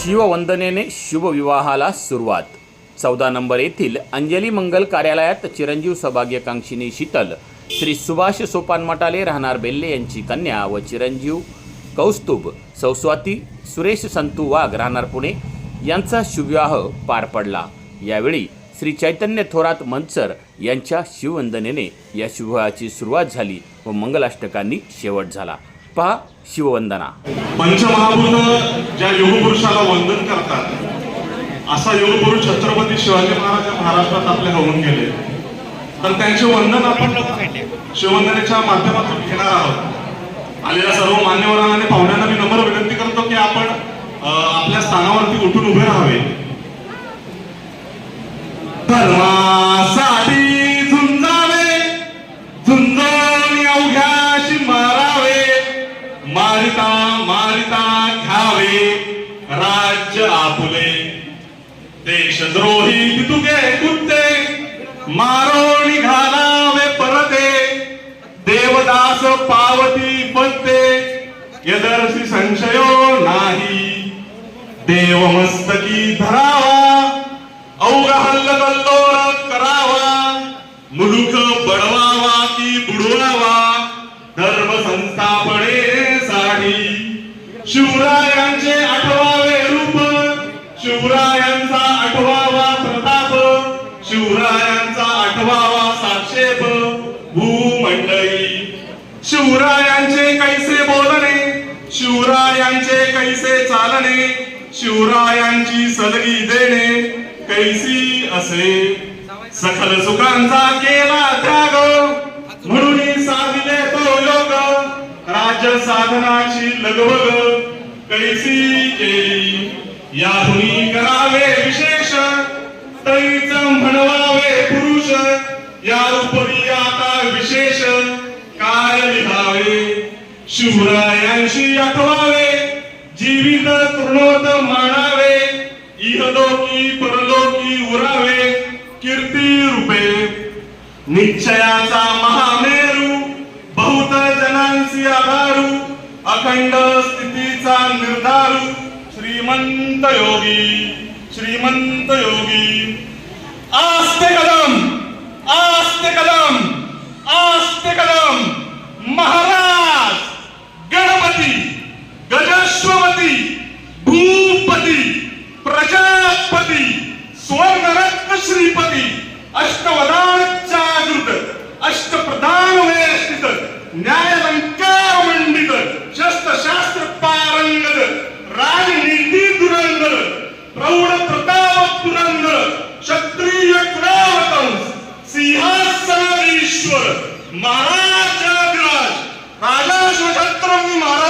शिववंदनेने शुभविवाहाला सुरुवात. 14 नंबर येथील अंजली मंगल कार्यालयात चिरंजीव सौभाग्यकांक्षिनी शीतल श्री सुभाष सोपान मटाले राहणार बेल्ले यांची कन्या व चिरंजीव कौस्तुभ सौस्वाती सुरेश संतू वाघ राहणार पुणे यांचा शुभविवाह पार पडला. यावेळी श्री चैतन्य थोरात मनसर यांच्या शिववंदनेने या शुभविवाहाची सुरुवात झाली व मंगलाष्टकांनी शेवट झाला. पहा शिववंदना. पंचमहाभूत ज्या योगपुरुषाला वंदन करतात असा योगपुरुष छत्रपती शिवाजी महाराज महाराष्ट्रात आपले होऊन गेले. तर त्यांचे वंदन आपण शिववंदनेच्या माध्यमातून घेणार आहोत. आलेल्या सर्व मान्यवरांना आणि पाहुण्यांना मी नम्र विनंती करतो की आपण आपल्या स्थानावरती उठून उभे राहावे. धर्मासाठी झुंजावे, झुंजून अवघ्याशी मारावे, मारिता मारिता घ्यावे राज्य आपुले. देशद्रोही तुगे कुत्ते मारो निघालावे परते. देवदास पावती बनते यदर्शी संशयो नाही. देव मस्तकी धरावा अवघा हल्लकल्लोळ करावा. मुलुक बडवावा की बुडवावा धर्म संस्थापनेसाठी. शिवरायांचे आठवावे रूप, शिवरायांचा आठवावा प्रताप, शिवरायांचा आठवावा साक्षेप भूमंडळी. शिवरायांचे कैसे बोलणे, शिवरायांचे कैसे चालणे, शिवरायांची सलगी देणे कैसी असे. सकल सुखांचा केला त्याग म्हणून साधिले तो योग. राज्य साधनाची लगबग कैसी केली. याहुनी करावे विशेष तरीच म्हणवावे पुरुष. या उपरी आता विशेष काय लिहावे. शिवरायांशी आठवावे जीवित तृणोत मानावे. इहलोकी परलोकी उरावे कीर्ती रूपे. निश्चयाचा महामेरू बहुत जनांसी आधारू. अखंड स्थितीचा निर्धारू श्रीमंत योगी, श्रीमंत योगी. आस्ते कदम, आस्ते कदम, आस्ते कदम. महाराज गणपती गजस्वपती भूपती प्रजापती स्वर्णरत्न श्रीपती अष्टवदाचार्युत अष्टप्रधान वेष्टित न्यायलंकार मंडित शस्त्रशास्त्र पारंगत राजनीती धुरंधर प्रौढ प्रताप पुरंदर क्षत्रिय कुलावतंस सिंहासनाधीश्वर महाराजाधिराज राजा शिवछत्रपती महाराज